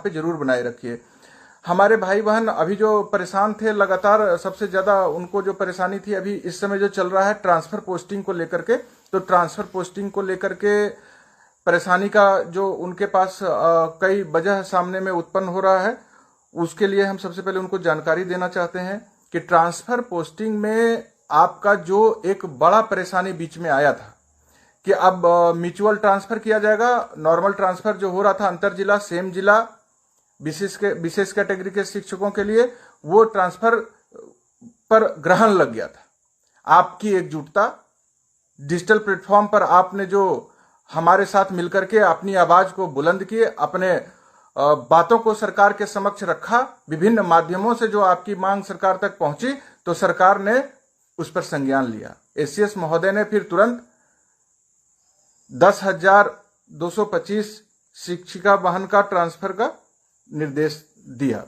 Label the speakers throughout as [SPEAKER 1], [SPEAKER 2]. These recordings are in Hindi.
[SPEAKER 1] पे जरूर बनाए रखिए। हमारे भाई बहन अभी जो परेशान थे, लगातार सबसे ज्यादा उनको जो परेशानी थी अभी इस समय जो चल रहा है ट्रांसफर पोस्टिंग को लेकर के, तो ट्रांसफर पोस्टिंग को लेकर के परेशानी का जो उनके पास कई वजह सामने में उत्पन्न हो रहा है, उसके लिए हम सबसे पहले उनको जानकारी देना चाहते हैं कि ट्रांसफर पोस्टिंग में आपका जो एक बड़ा परेशानी बीच में आया था कि अब म्यूचुअल ट्रांसफर किया जाएगा। नॉर्मल ट्रांसफर जो हो रहा था अंतर जिला, सेम जिला, विशेष कैटेगरी के शिक्षकों के लिए, वो ट्रांसफर पर ग्रहण लग गया था। आपकी एकजुटता, डिजिटल प्लेटफॉर्म पर आपने जो हमारे साथ मिलकर के अपनी आवाज को बुलंद किए, अपने बातों को सरकार के समक्ष रखा, विभिन्न माध्यमों से जो आपकी मांग सरकार तक पहुंची, तो सरकार ने उस पर संज्ञान लिया। एसीएस महोदय ने फिर तुरंत 10,225 शिक्षिका वाहन का ट्रांसफर का निर्देश दिया।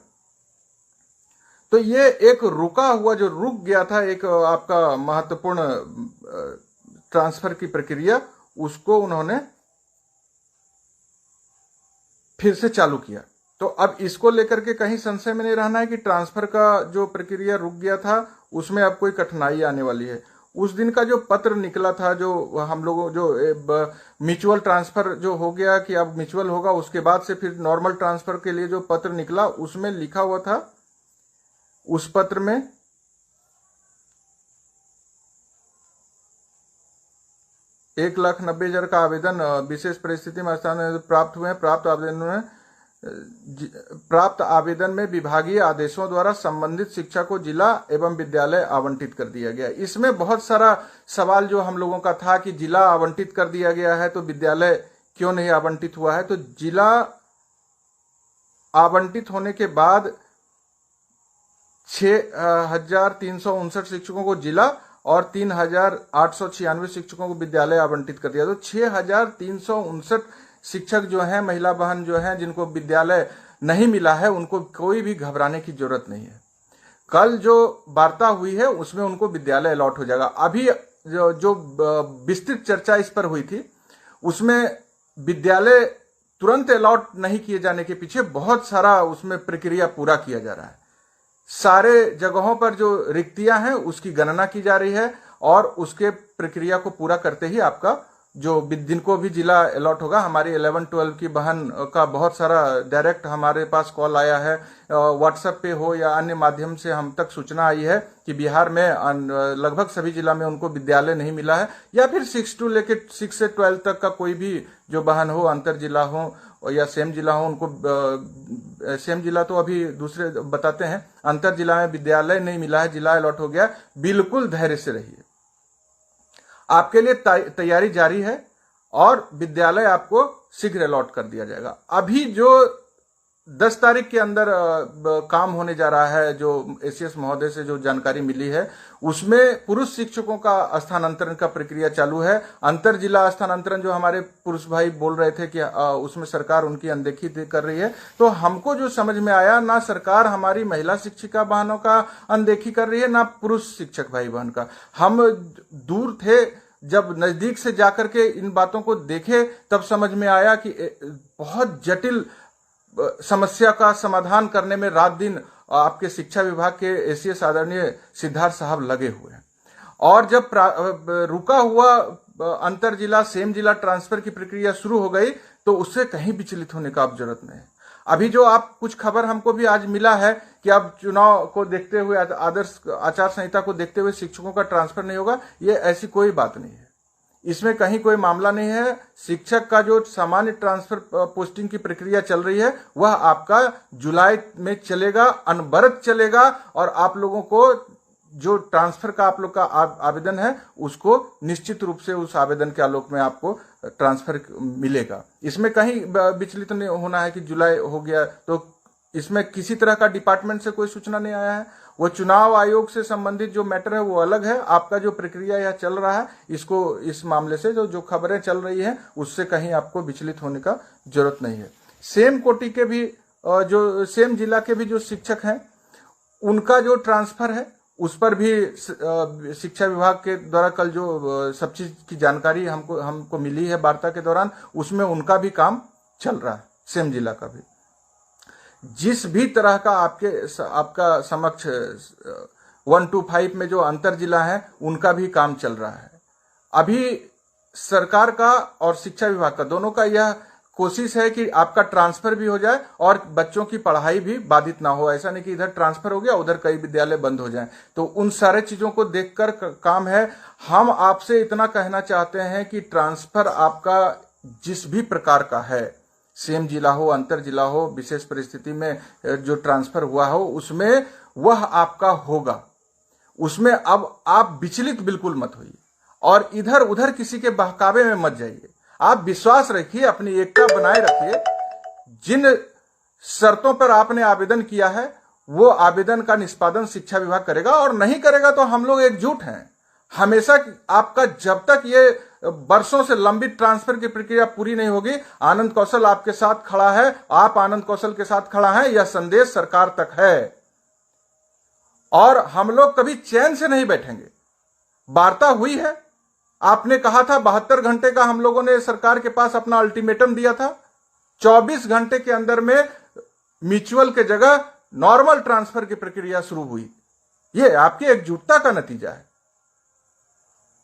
[SPEAKER 1] तो ये एक रुका हुआ, जो रुक गया था एक आपका महत्वपूर्ण ट्रांसफर की प्रक्रिया, उसको उन्होंने फिर से चालू किया। तो अब इसको लेकर के कहीं संशय में नहीं रहना है कि ट्रांसफर का जो प्रक्रिया रुक गया था उसमें अब कोई कठिनाई आने वाली है। उस दिन का जो पत्र निकला था, जो हम लोगों जो म्यूचुअल ट्रांसफर जो हो गया कि अब म्यूचुअल होगा, उसके बाद से फिर नॉर्मल ट्रांसफर के लिए जो पत्र निकला, उसमें लिखा हुआ था, उस पत्र में 1,90,000 का आवेदन विशेष परिस्थिति में स्थान प्राप्त हुए हैं। प्राप्त आवेदन में विभागीय आदेशों द्वारा संबंधित शिक्षा को जिला एवं विद्यालय आवंटित कर दिया गया। इसमें बहुत सारा सवाल जो हम लोगों का था कि जिला आवंटित कर दिया गया है तो विद्यालय क्यों नहीं आवंटित हुआ है। तो जिला आवंटित होने के बाद 6,359 शिक्षकों को जिला और 3,896 शिक्षकों को विद्यालय आवंटित कर दिया। तो 6,359 शिक्षक जो हैं, महिला बहन जो हैं, जिनको विद्यालय नहीं मिला है, उनको कोई भी घबराने की जरूरत नहीं है। कल जो वार्ता हुई है उसमें उनको विद्यालय अलॉट हो जाएगा। अभी जो विस्तृत चर्चा इस पर हुई थी, उसमें विद्यालय तुरंत अलॉट नहीं किए जाने के पीछे बहुत सारा उसमें प्रक्रिया पूरा किया जा रहा है। सारे जगहों पर जो रिक्तियां हैं उसकी गणना की जा रही है और उसके प्रक्रिया को पूरा करते ही आपका जो जिनको भी जिला अलॉट होगा। हमारी 11-12 की बहन का बहुत सारा डायरेक्ट हमारे पास कॉल आया है, व्हाट्सएप पे हो या अन्य माध्यम से हम तक सूचना आई है कि बिहार में लगभग सभी जिला में उनको विद्यालय नहीं मिला है, या फिर 6 से 12 तक का कोई भी जो बहन हो, अंतर जिला हो या सेम जिला हो, उनको सेम जिला तो अभी दूसरे बताते हैं, अंतर जिला में विद्यालय नहीं मिला है, जिला अलॉट हो गया। बिल्कुल धैर्य से रहिए, आपके लिए तैयारी जारी है और विद्यालय आपको शीघ्र अलॉट कर दिया जाएगा। अभी जो 10 तारीख के अंदर काम होने जा रहा है, जो एसीएस महोदय से जो जानकारी मिली है, उसमें पुरुष शिक्षकों का स्थानांतरण का प्रक्रिया चालू है। अंतर जिला स्थानांतरण जो हमारे पुरुष भाई बोल रहे थे कि उसमें सरकार उनकी अनदेखी कर रही है, तो हमको जो समझ में आया, ना सरकार हमारी महिला शिक्षिका बहनों का अनदेखी कर रही है, ना पुरुष शिक्षक भाई बहन का। हम दूर थे, जब नजदीक से जाकर के इन बातों को देखे तब समझ में आया कि बहुत जटिल समस्या का समाधान करने में रात दिन आपके शिक्षा विभाग के एसीएस आदरणीय सिद्धार्थ साहब लगे हुए हैं। और जब रुका हुआ अंतर जिला सेम जिला ट्रांसफर की प्रक्रिया शुरू हो गई तो उससे कहीं विचलित होने का अब जरूरत नहीं है। अभी जो आप कुछ खबर हमको भी आज मिला है कि अब चुनाव को देखते हुए, आदर्श आचार संहिता को देखते हुए शिक्षकों का ट्रांसफर नहीं होगा, ये ऐसी कोई बात नहीं है। इसमें कहीं कोई मामला नहीं है। शिक्षक का जो सामान्य ट्रांसफर पोस्टिंग की प्रक्रिया चल रही है वह आपका जुलाई में चलेगा, अनवरत चलेगा, और आप लोगों को जो ट्रांसफर का आप लोग का आवेदन है उसको निश्चित रूप से उस आवेदन के आलोक में आपको ट्रांसफर मिलेगा। इसमें कहीं विचलित नहीं होना है कि जुलाई हो गया, तो इसमें किसी तरह का डिपार्टमेंट से कोई सूचना नहीं आया है। वो चुनाव आयोग से संबंधित जो मैटर है वो अलग है। आपका जो प्रक्रिया यह चल रहा है, इसको इस मामले से जो खबरें चल रही हैं उससे कहीं आपको विचलित होने का जरूरत नहीं है। सेम कोटि के भी जो सेम जिला के भी जो शिक्षक हैं उनका जो ट्रांसफर है उस पर भी शिक्षा विभाग के द्वारा कल जो सब चीज की जानकारी हमको मिली है वार्ता के दौरान, उसमें उनका भी काम चल रहा है, सेम जिला का भी। जिस भी तरह का आपका समक्ष 1 to 5 में जो अंतर जिला है उनका भी काम चल रहा है। अभी सरकार का और शिक्षा विभाग का दोनों का यह कोशिश है कि आपका ट्रांसफर भी हो जाए और बच्चों की पढ़ाई भी बाधित ना हो। ऐसा नहीं कि इधर ट्रांसफर हो गया उधर कई विद्यालय बंद हो जाएं। तो उन सारे चीजों को देखकर काम है। हम आपसे इतना कहना चाहते हैं कि ट्रांसफर आपका जिस भी प्रकार का है, सेम जिला हो, अंतर जिला हो, विशेष परिस्थिति में जो ट्रांसफर हुआ हो, उसमें वह आपका होगा। उसमें अब आप विचलित बिल्कुल मत होइए और इधर उधर किसी के बहकावे में मत जाइए। आप विश्वास रखिए, अपनी एकता बनाए रखिए। जिन शर्तों पर आपने आवेदन किया है वो आवेदन का निष्पादन शिक्षा विभाग करेगा, और नहीं करेगा तो हम लोग एकजुट हैं। हमेशा आपका जब तक ये वर्षों से लंबित ट्रांसफर की प्रक्रिया पूरी नहीं होगी, आनंद कौशल आपके साथ खड़ा है, आप आनंद कौशल के साथ खड़ा है। यह संदेश सरकार तक है और हम लोग कभी चैन से नहीं बैठेंगे। वार्ता हुई है, आपने कहा था 72 घंटे का हम लोगों ने सरकार के पास अपना अल्टीमेटम दिया था। 24 घंटे के अंदर में म्यूचुअल के जगह नॉर्मल ट्रांसफर की प्रक्रिया शुरू हुई। यह आपकी एकजुटता का नतीजा है।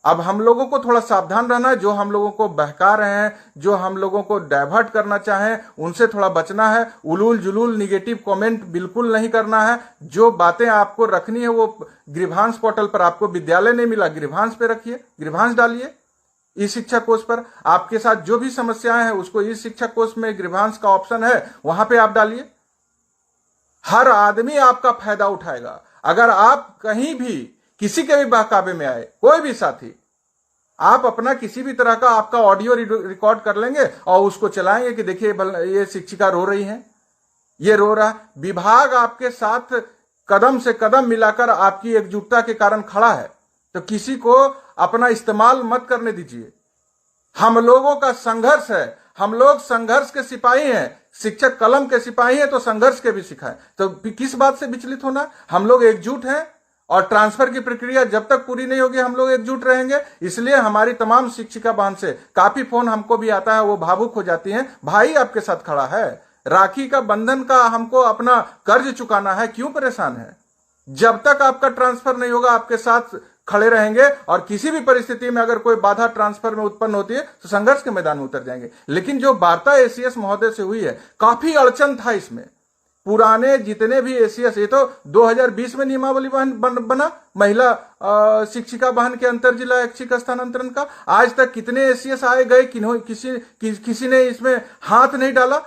[SPEAKER 1] अब हम लोगों को थोड़ा सावधान रहना है। जो हम लोगों को बहका रहे हैं, जो हम लोगों को डाइवर्ट करना चाहें, उनसे थोड़ा बचना है। उलूल जुलूल निगेटिव कमेंट बिल्कुल नहीं करना है। जो बातें आपको रखनी है वो ग्रीवांस पोर्टल पर, आपको विद्यालय नहीं मिला ग्रीवांस पे रखिए, ग्रीवांस डालिए ई शिक्षा कोष पर। आपके साथ जो भी समस्याएं हैं उसको ई शिक्षा कोष में ग्रीवांस का ऑप्शन है, वहां पे आप डालिए। हर आदमी आपका फायदा उठाएगा। अगर आप कहीं भी किसी के भी बहकावे में आए, कोई भी साथी, आप अपना किसी भी तरह का आपका ऑडियो रिकॉर्ड कर लेंगे और उसको चलाएंगे कि देखिए ये शिक्षिका रो रही है, ये रो रहा। विभाग आपके साथ कदम से कदम मिलाकर आपकी एकजुटता के कारण खड़ा है, तो किसी को अपना इस्तेमाल मत करने दीजिए। हम लोगों का संघर्ष है, हम लोग संघर्ष के सिपाही हैं। शिक्षक कलम के सिपाही हैं तो संघर्ष के भी सिखाएं। तो किस बात से विचलित होना? हम लोग एकजुट हैं और ट्रांसफर की प्रक्रिया जब तक पूरी नहीं होगी हम लोग एकजुट रहेंगे। इसलिए हमारी तमाम शिक्षिका बहन से काफी फोन हमको भी आता है, वो भावुक हो जाती हैं। भाई आपके साथ खड़ा है, राखी का बंधन का हमको अपना कर्ज चुकाना है, क्यों परेशान है? जब तक आपका ट्रांसफर नहीं होगा आपके साथ खड़े रहेंगे और किसी भी परिस्थिति में अगर कोई बाधा ट्रांसफर में उत्पन्न होती है तो संघर्ष के मैदान में उतर जाएंगे। लेकिन जो वार्ता एसीएस महोदय से हुई है, काफी अड़चन था इसमें। पुराने जितने भी एसीएस, ये तो 2020 में नियमावली बना महिला शिक्षिका बहन के अंतर जिला ऐच्छिक स्थानांतरण का। आज तक कितने एसीएस आए गए, किसी ने इसमें हाथ नहीं डाला।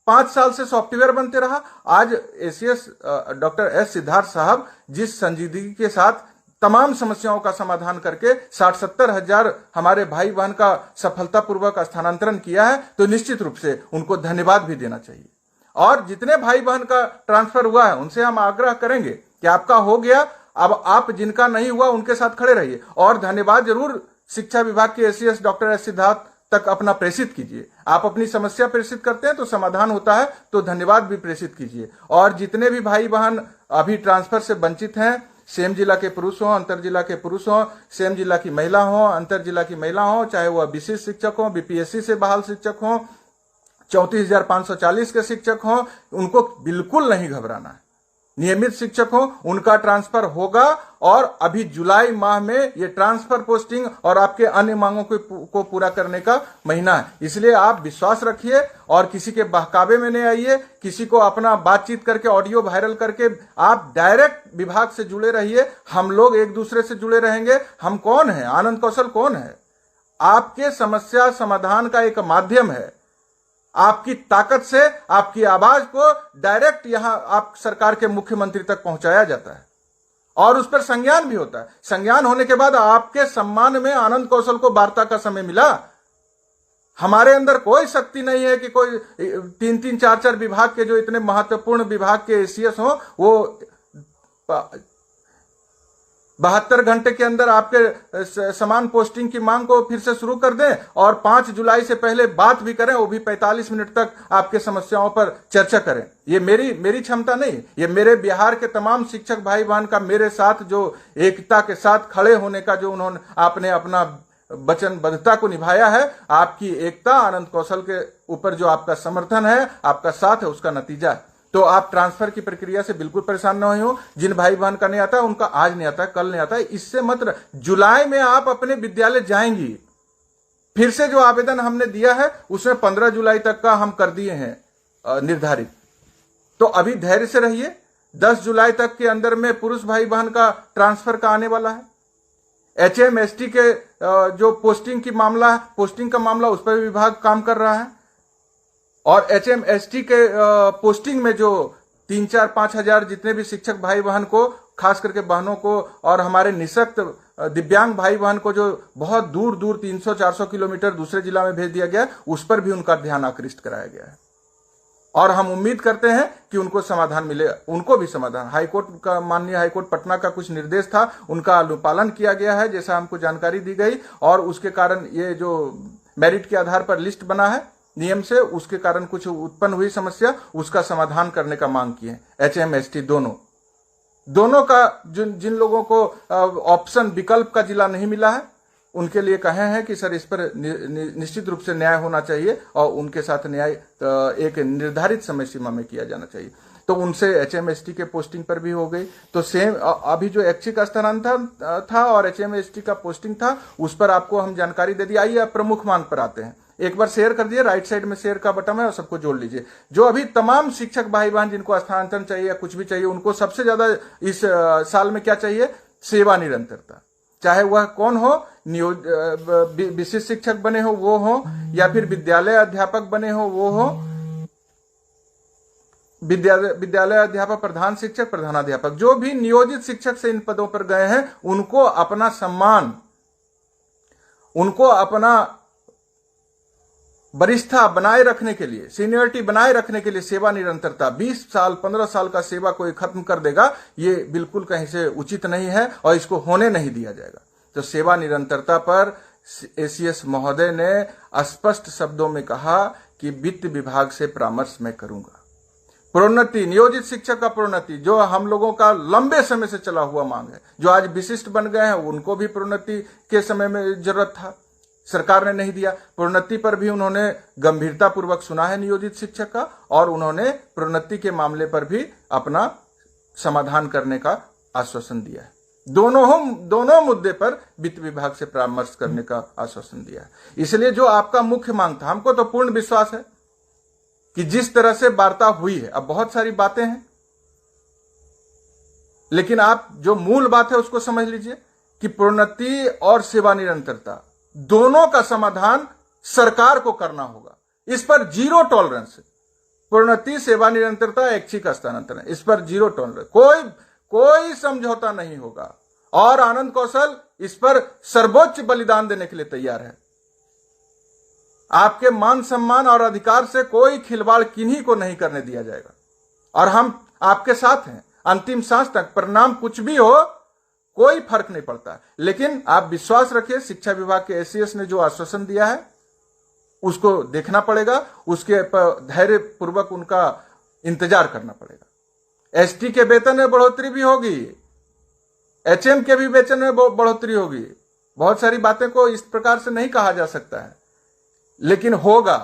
[SPEAKER 1] 5 साल से सॉफ्टवेयर बनते रहा। आज एसीएस डॉक्टर एस सिद्धार्थ साहब जिस संजीदगी के साथ तमाम समस्याओं का समाधान करके 60-70 हजार हमारे भाई बहन का सफलतापूर्वक स्थानांतरण किया है, तो निश्चित रूप से उनको धन्यवाद भी देना चाहिए। और जितने भाई बहन का ट्रांसफर हुआ है उनसे हम आग्रह करेंगे कि आपका हो गया, अब आप जिनका नहीं हुआ उनके साथ खड़े रहिए और धन्यवाद जरूर शिक्षा विभाग के एसीएस डॉक्टर एस सिद्धार्थ तक अपना प्रेषित कीजिए। आप अपनी समस्या प्रेषित करते हैं तो समाधान होता है, तो धन्यवाद भी प्रेषित कीजिए। और जितने भी भाई बहन अभी ट्रांसफर से वंचित हैं, सेम जिला के पुरुष हो, अंतर जिला के पुरुष हो, सेम जिला की महिला हो, अंतर जिला की महिला हो, चाहे वह विशेष शिक्षक हो, बीपीएससी से बहाल शिक्षक हो, 34,540 के शिक्षक हो, उनको बिल्कुल नहीं घबराना है। नियमित शिक्षक हो उनका ट्रांसफर होगा और अभी जुलाई माह में ये ट्रांसफर पोस्टिंग और आपके अन्य मांगों को पूरा करने का महीना है। इसलिए आप विश्वास रखिए और किसी के बहकावे में नहीं आइए। किसी को अपना बातचीत करके ऑडियो वायरल करके आप डायरेक्ट विभाग से जुड़े रहिए। हम लोग एक दूसरे से जुड़े रहेंगे। हम कौन है? आनंद कौशल कौन है? आपके समस्या समाधान का एक माध्यम है। आपकी ताकत से आपकी आवाज को डायरेक्ट यहां आप सरकार के मुख्यमंत्री तक पहुंचाया जाता है और उस पर संज्ञान भी होता है। संज्ञान होने के बाद आपके सम्मान में आनंद कौशल को वार्ता का समय मिला। हमारे अंदर कोई शक्ति नहीं है कि कोई 3-3, 4-4 विभाग के जो इतने महत्वपूर्ण विभाग के एसीएस हो वो 72 घंटे के अंदर आपके समान पोस्टिंग की मांग को फिर से शुरू कर दें और 5 जुलाई से पहले बात भी करें, वो भी 45 मिनट तक आपके समस्याओं पर चर्चा करें। ये मेरी क्षमता नहीं, ये मेरे बिहार के तमाम शिक्षक भाई बहन का मेरे साथ जो एकता के साथ खड़े होने का जो आपने अपना वचनबद्धता को निभाया है, आपकी एकता, आनंद कौशल के ऊपर जो आपका समर्थन है, आपका साथ है, उसका नतीजा है। तो आप ट्रांसफर की प्रक्रिया से बिल्कुल परेशान न हो। जिन भाई बहन का नहीं आता उनका आज नहीं आता, कल नहीं आता, इससे मत। जुलाई में आप अपने विद्यालय जाएंगी। फिर से जो आवेदन हमने दिया है उसमें 15 जुलाई तक का हम कर दिए हैं निर्धारित। तो अभी धैर्य से रहिए। 10 जुलाई तक के अंदर में पुरुष भाई बहन का ट्रांसफर का आने वाला है। HMST के जो पोस्टिंग का मामला उस पर विभाग काम कर रहा है। और HMST के पोस्टिंग में जो 3-4-5 हजार जितने भी शिक्षक भाई बहन को, खास करके बहनों को और हमारे निःशक्त दिव्यांग भाई बहन को जो बहुत दूर दूर 300-400 किलोमीटर दूसरे जिला में भेज दिया गया, उस पर भी उनका ध्यान आकृष्ट कराया गया है। और हम उम्मीद करते हैं कि उनको समाधान मिले, उनको भी समाधान। हाईकोर्ट का, माननीय हाईकोर्ट पटना का कुछ निर्देश था, उनका अनुपालन किया गया है जैसा हमको जानकारी दी गई। और उसके कारण ये जो मेरिट के आधार पर लिस्ट बना है नियम से, उसके कारण कुछ उत्पन्न हुई समस्या, उसका समाधान करने का मांग की है। HMST दोनों का जिन लोगों को ऑप्शन विकल्प का जिला नहीं मिला है, उनके लिए कहे हैं कि सर इस पर निश्चित रूप से न्याय होना चाहिए और उनके साथ न्याय एक निर्धारित समय सीमा में किया जाना चाहिए। तो उनसे HMST के पोस्टिंग पर भी हो गई। तो सेम अभी जो ऐच्छिक स्थानांतरण था और HMST का पोस्टिंग था, उस पर आपको हम जानकारी दे दी। आइए आप प्रमुख मांग पर आते हैं। एक बार शेयर कर दिए, राइट साइड में शेयर का बटन है और सबको जोड़ लीजिए। जो अभी तमाम शिक्षक भाई बहन जिनको स्थानांतरण चाहिए या कुछ भी चाहिए, उनको सबसे ज्यादा इस साल में क्या चाहिए? सेवा निरंतरता। चाहे वह कौन हो, विशिष्ट शिक्षक बने हो वो हो, या फिर विद्यालय अध्यापक बने हो वो हो, विद्यालय अध्यापक, प्रधान शिक्षक, प्रधानाध्यापक, जो भी नियोजित शिक्षक से इन पदों पर गए हैं, उनको अपना सम्मान, उनको अपना वरिष्ठता बनाए रखने के लिए, सीनियरिटी बनाए रखने के लिए सेवा निरंतरता, 20 साल 15 साल का सेवा कोई खत्म कर देगा, ये बिल्कुल कहीं से उचित नहीं है और इसको होने नहीं दिया जाएगा। तो सेवा निरंतरता पर ACS महोदय ने स्पष्ट शब्दों में कहा कि वित्त विभाग से परामर्श मैं करूंगा। प्रोन्नति, नियोजित शिक्षक का प्रोन्नति, जो हम लोगों का लंबे समय से चला हुआ मांग है, जो आज विशिष्ट बन गए हैं, उनको भी प्रोन्नति के समय में जरूरत था, सरकार ने नहीं दिया। प्रोन्नति पर भी उन्होंने गंभीरता पूर्वक सुना है नियोजित शिक्षक का, और उन्होंने प्रोन्नति के मामले पर भी अपना समाधान करने का आश्वासन दिया है। दोनों मुद्दे पर वित्त विभाग से परामर्श करने का आश्वासन दिया है। इसलिए जो आपका मुख्य मांग था, हमको तो पूर्ण विश्वास है कि जिस तरह से वार्ता हुई है, अब बहुत सारी बातें हैं, लेकिन आप जो मूल बात है उसको समझ लीजिए कि प्रोन्नति और सेवा निरंतरता दोनों का समाधान सरकार को करना होगा। इस पर जीरो टॉलरेंस है। प्रोन्नति, सेवा निरंतरता, ऐच्छिक स्थानांतरण, इस पर जीरो टॉलरेंस, कोई समझौता नहीं होगा। और आनंद कौशल इस पर सर्वोच्च बलिदान देने के लिए तैयार है। आपके मान सम्मान और अधिकार से कोई खिलवाड़ किन्हीं को नहीं करने दिया जाएगा, और हम आपके साथ हैं अंतिम सांस तक। परिणाम कुछ भी हो, कोई फर्क नहीं पड़ता। लेकिन आप विश्वास रखिए, शिक्षा विभाग के ACS ने जो आश्वासन दिया है उसको देखना पड़ेगा, उसके धैर्य पूर्वक उनका इंतजार करना पड़ेगा। ST के वेतन में बढ़ोतरी भी होगी, HM के भी वेतन में बढ़ोतरी होगी। बहुत सारी बातें को इस प्रकार से नहीं कहा जा सकता है, लेकिन होगा।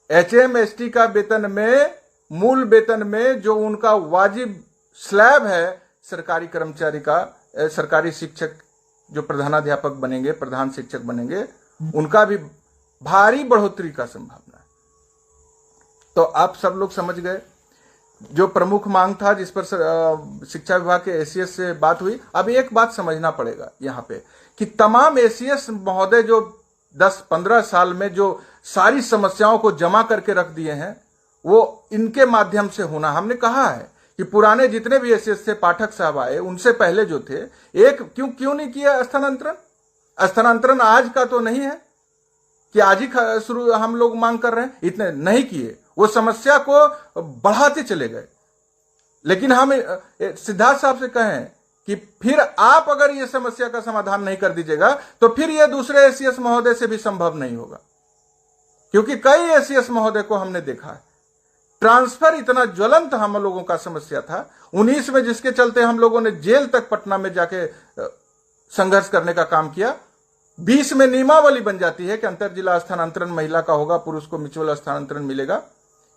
[SPEAKER 1] HM ST का वेतन में, मूल वेतन में जो उनका वाजिब स्लैब है सरकारी कर्मचारी का, सरकारी शिक्षक जो प्रधानाध्यापक बनेंगे, प्रधान शिक्षक बनेंगे, उनका भी भारी बढ़ोतरी का संभावना है। तो आप सब लोग समझ गए जो प्रमुख मांग था, जिस पर शिक्षा विभाग के ACS से बात हुई। अब एक बात समझना पड़ेगा यहां पे कि तमाम ACS महोदय जो 10-15 साल में जो सारी समस्याओं को जमा करके रख दिए हैं, वो इनके माध्यम से होना। हमने कहा है कि पुराने जितने भी ACS से पाठक साहब आए, उनसे पहले जो थे, एक क्यों नहीं किया स्थानांतरण आज का तो नहीं है कि आज ही शुरू हम लोग मांग कर रहे हैं, इतने नहीं किए, वो समस्या को बढ़ाते चले गए। लेकिन हम सिद्धार्थ साहब से कहें कि फिर आप अगर ये समस्या का समाधान नहीं कर दीजिएगा तो फिर ये दूसरे ACS महोदय से भी संभव नहीं होगा, क्योंकि कई ACS महोदय को हमने देखा है। ट्रांसफर इतना ज्वलंत हम लोगों का समस्या था 19 में, जिसके चलते हम लोगों ने जेल तक पटना में जाके संघर्ष करने का काम किया। 20 में नियमावली बन जाती है कि अंतर जिला स्थानांतरण महिला का होगा, पुरुष को म्यूचुअल स्थानांतरण मिलेगा।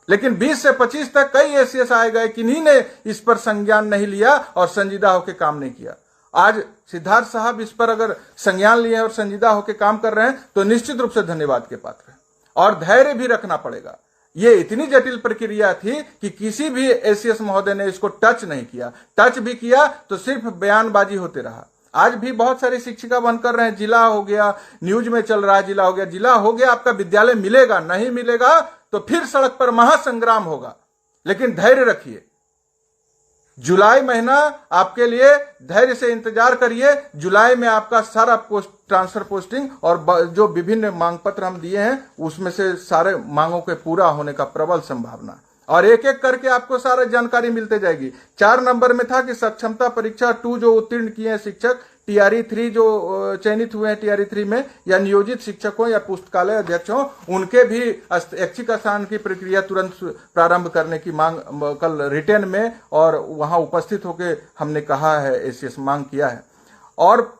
[SPEAKER 1] लेकिन 20 से 25 तक कई एसीएस आए गए, किन्हीं ने इस पर संज्ञान नहीं लिया और संजीदा होकर काम नहीं किया। आज सिद्धार्थ साहब इस पर अगर संज्ञान लिए और संजीदा होकर काम कर रहे हैं तो निश्चित रूप से धन्यवाद के पात्र हैं। और धैर्य भी रखना पड़ेगा। ये इतनी जटिल प्रक्रिया थी कि किसी भी एसीएस महोदय ने इसको टच नहीं किया। टच भी किया तो सिर्फ बयानबाजी होते रहा। आज भी बहुत सारी शिक्षिका बनकर रहे हैं, जिला हो गया, न्यूज में चल रहा है, जिला हो गया, जिला हो गया, आपका विद्यालय मिलेगा, नहीं मिलेगा तो फिर सड़क पर महासंग्राम होगा। लेकिन धैर्य रखिए, जुलाई महीना आपके लिए धैर्य से इंतजार करिए। जुलाई में आपका सारा ट्रांसफर पोस्टिंग और जो विभिन्न मांग पत्र हम दिए हैं उसमें से सारे मांगों के पूरा होने का प्रबल संभावना, और एक एक करके आपको सारा जानकारी मिलते जाएगी। 4 नंबर में था कि सक्षमता परीक्षा 2 जो उत्तीर्ण किए हैं शिक्षक, टीआरई 3 जो चयनित हुए हैं टीआरई 3 में, या नियोजित शिक्षकों या पुस्तकालय अध्यक्ष हो, उनके भी ऐच्छिक स्थान की प्रक्रिया तुरंत प्रारंभ करने की मांग कल रिटेन में और वहां उपस्थित होकर हमने कहा है, एसीएस मांग किया है। और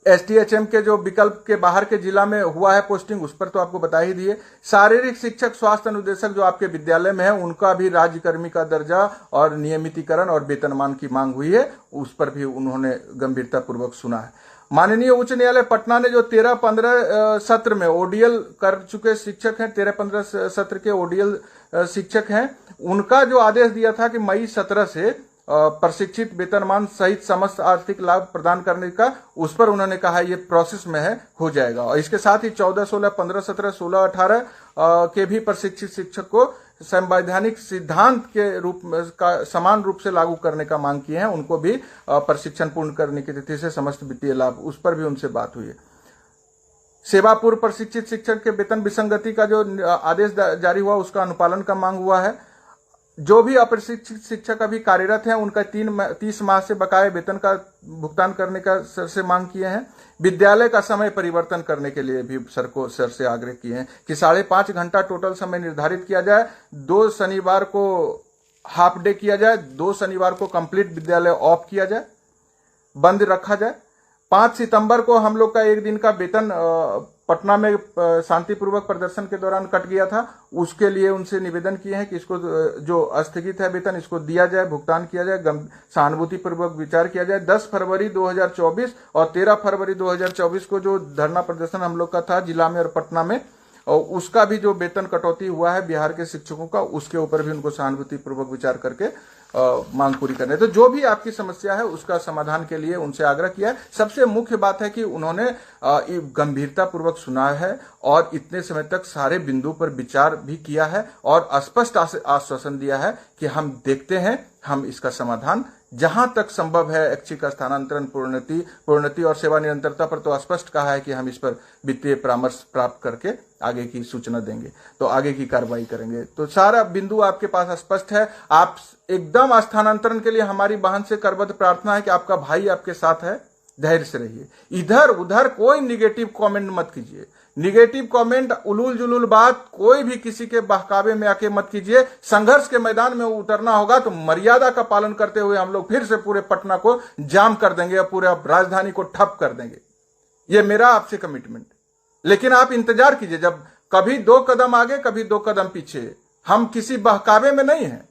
[SPEAKER 1] एसटीएचएम के जो विकल्प के बाहर के जिला में हुआ है पोस्टिंग, उस पर तो आपको बता ही दिए। शारीरिक शिक्षक स्वास्थ्य अनुदेशक जो आपके विद्यालय में है, उनका भी राज्यकर्मी का दर्जा और नियमितीकरण और वेतनमान की मांग हुई है, उस पर भी उन्होंने गंभीरता पूर्वक सुना है। माननीय उच्च न्यायालय पटना ने जो 13-15 सत्र में ओडीएल कर चुके शिक्षक हैं, 13-15 सत्र के ओडीएल शिक्षक हैं, उनका जो आदेश दिया था कि मई 17 से प्रशिक्षित वेतनमान सहित समस्त आर्थिक लाभ प्रदान करने का, उस पर उन्होंने कहा ये प्रोसेस में है, हो जाएगा। और इसके साथ ही 14, 16, 15, 17, 16, 18 के भी प्रशिक्षित शिक्षक को संवैधानिक सिद्धांत के रूप में का समान रूप से लागू करने का मांग किए हैं। उनको भी प्रशिक्षण पूर्ण करने की तिथि से समस्त वित्तीय लाभ, उस पर भी उनसे बात हुई है। सेवा पूर्व प्रशिक्षित शिक्षक के वेतन विसंगति का जो आदेश जारी हुआ, उसका अनुपालन का मांग हुआ है। जो भी अप्रशिक्षित शिक्षक अभी कार्यरत हैं, उनका 30 माह से बकाये वेतन का भुगतान करने का सर से मांग किए हैं। विद्यालय का समय परिवर्तन करने के लिए भी सर से आग्रह किए हैं कि 5.5 घंटा टोटल समय निर्धारित किया जाए, 2 शनिवार को हाफ डे किया जाए, 2 शनिवार को कंप्लीट विद्यालय ऑफ किया जाए, बंद रखा जाए। 5 सितंबर को हम लोग का 1 दिन का वेतन पटना में शांतिपूर्वक प्रदर्शन के दौरान कट गया था, उसके लिए उनसे निवेदन किए हैं कि इसको जो स्थगित है वेतन, इसको दिया जाए, भुगतान किया जाए, सहानुभूतिपूर्वक विचार किया जाए। 10 फरवरी 2024 और 13 फरवरी 2024 को जो धरना प्रदर्शन हम लोग का था जिला में और पटना में, और उसका भी जो वेतन कटौती हुआ है बिहार के शिक्षकों का, उसके ऊपर भी उनको सहानुभूतिपूर्वक विचार करके मांग पूरी करने। तो जो भी आपकी समस्या है उसका समाधान के लिए उनसे आग्रह किया है। सबसे मुख्य बात है कि उन्होंने गंभीरता पूर्वक सुना है और इतने समय तक सारे बिंदु पर विचार भी किया है और स्पष्ट आश्वासन दिया है कि हम देखते हैं, हम इसका समाधान जहां तक संभव है, ऐच्छिक स्थानांतरण, प्रोन्नति और सेवा निरंतरता पर तो स्पष्ट कहा है कि हम इस पर वित्तीय परामर्श प्राप्त करके आगे की सूचना देंगे, तो आगे की कार्रवाई करेंगे। तो सारा बिंदु आपके पास स्पष्ट है। आप एकदम स्थानांतरण के लिए हमारी बहन से करबद्ध प्रार्थना है कि आपका भाई आपके साथ है, धैर्य से रहिए। इधर उधर कोई निगेटिव कमेंट मत कीजिए। निगेटिव कमेंट, उलूल जुलूल बात, कोई भी किसी के बहकावे में आके मत कीजिए। संघर्ष के मैदान में उतरना होगा तो मर्यादा का पालन करते हुए हम लोग फिर से पूरे पटना को जाम कर देंगे और पूरे राजधानी को ठप कर देंगे। ये मेरा आपसे कमिटमेंट। लेकिन आप इंतजार कीजिए, जब कभी 2 कदम आगे, कभी 2 कदम पीछे। हम किसी बहकावे में नहीं है,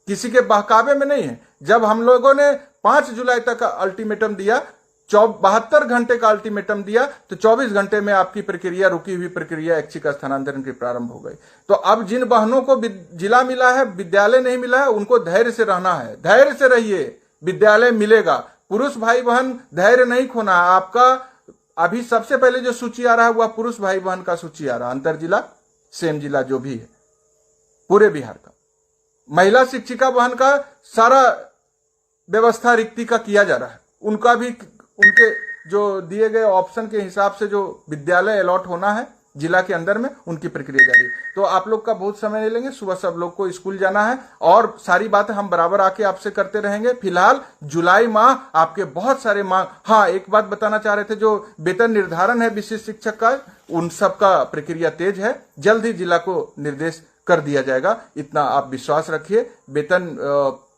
[SPEAKER 1] किसी के बहकावे में नहीं है। जब हम लोगों ने 5 जुलाई तक अल्टीमेटम दिया, 72 घंटे का अल्टीमेटम दिया, तो 24 घंटे में आपकी प्रक्रिया, रुकी हुई प्रक्रिया ऐच्छिक स्थानांतरण की प्रारंभ हो गई। तो अब जिन बहनों को जिला मिला है, विद्यालय नहीं मिला है, उनको धैर्य से रहना है। धैर्य से रहिए, विद्यालय मिलेगा। पुरुष भाई बहन धैर्य नहीं खोना है आपका। अभी सबसे पहले जो सूची आ रहा है वह पुरुष भाई बहन का सूची आ रहा है, अंतर जिला, सेम जिला जो भी है पूरे बिहार का। महिला शिक्षिका बहन का सारा व्यवस्था रिक्ति का किया जा रहा है। उनका भी उनके जो दिए गए ऑप्शन के हिसाब से जो विद्यालय अलॉट होना है जिला के अंदर में, उनकी प्रक्रिया जारी है। तो आप लोग का बहुत समय नहीं लेंगे, सुबह सब लोग को स्कूल जाना है और सारी बातें हम बराबर आके आपसे करते रहेंगे। फिलहाल जुलाई माह आपके बहुत सारे मांग, हाँ एक बात बताना चाह रहे थे, जो वेतन निर्धारण है विशिष्ट शिक्षक का, उन सब का प्रक्रिया तेज है, जल्द ही जिला को निर्देश कर दिया जाएगा, इतना आप विश्वास रखिए। वेतन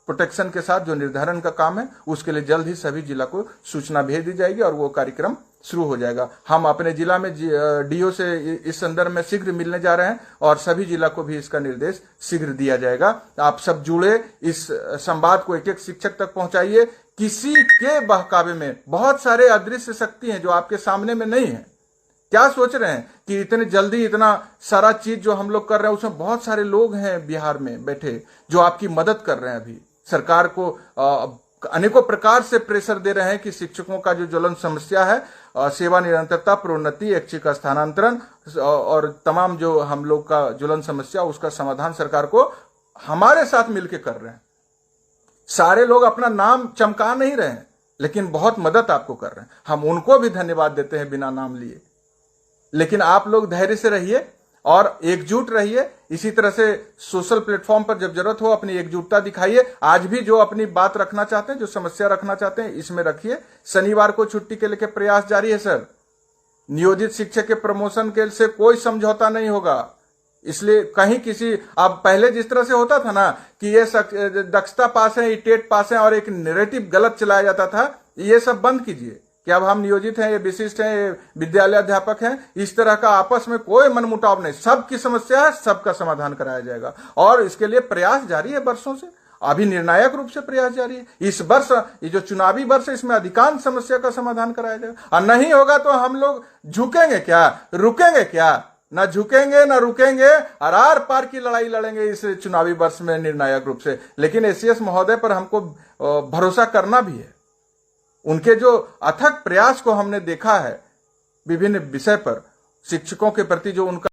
[SPEAKER 1] प्रोटेक्शन के साथ जो निर्धारण का काम है उसके लिए जल्द ही सभी जिला को सूचना भेज दी जाएगी और वो कार्यक्रम शुरू हो जाएगा। हम अपने जिला में डीओ से इस संदर्भ में शीघ्र मिलने जा रहे हैं और सभी जिला को भी इसका निर्देश शीघ्र दिया जाएगा। आप सब जुड़े, इस संवाद को एक एक शिक्षक तक पहुंचाइए। किसी के बहकावे में बहुत सारे अदृश्य शक्ति हैं जो आपके सामने में नहीं है। क्या सोच रहे हैं कि इतने जल्दी इतना सारा चीज जो हम लोग कर रहे हैं उसमें बहुत सारे लोग हैं बिहार में बैठे जो आपकी मदद कर रहे हैं। अभी सरकार को अनेकों प्रकार से प्रेशर दे रहे हैं कि शिक्षकों का जो ज्वलंत समस्या है, सेवा निरंतरता, प्रोन्नति, ऐच्छिक स्थानांतरण और तमाम जो हम लोग का ज्वलंत समस्या, उसका समाधान सरकार को हमारे साथ मिलकर कर रहे हैं। सारे लोग अपना नाम चमका नहीं रहे हैं, लेकिन बहुत मदद आपको कर रहे हैं। हम उनको भी धन्यवाद देते हैं बिना नाम लिए। लेकिन आप लोग धैर्य से रहिए और एकजुट रहिए। इसी तरह से सोशल प्लेटफॉर्म पर जब जरूरत हो अपनी एकजुटता दिखाइए। आज भी जो अपनी बात रखना चाहते हैं, जो समस्या रखना चाहते हैं, इसमें रखिए। शनिवार को छुट्टी के लेकर प्रयास जारी है सर। नियोजित शिक्षक के प्रमोशन के से कोई समझौता नहीं होगा। इसलिए कहीं किसी, अब पहले जिस तरह से होता था ना कि ये दक्षता पास है, ये टेट पास है और एक नैरेटिव गलत चलाया जाता था, ये सब बंद कीजिए कि अब हम नियोजित हैं, ये विशिष्ट हैं, ये विद्यालय अध्यापक हैं। इस तरह का आपस में कोई मनमुटाव नहीं। सबकी समस्या है, सबका समाधान कराया जाएगा और इसके लिए प्रयास जारी है वर्षों से। अभी निर्णायक रूप से प्रयास जारी है। इस वर्ष, ये जो चुनावी वर्ष है, इसमें अधिकांश समस्या का समाधान कराया जाएगा। और नहीं होगा तो हम लोग झुकेंगे क्या, रुकेंगे क्या? ना झुकेंगे ना रुकेंगे और आर पार की लड़ाई लड़ेंगे इस चुनावी वर्ष में निर्णायक रूप से। लेकिन एसीएस महोदय पर हमको भरोसा करना भी है। उनके जो अथक प्रयास को हमने देखा है विभिन्न विषय पर, शिक्षकों के प्रति जो उनका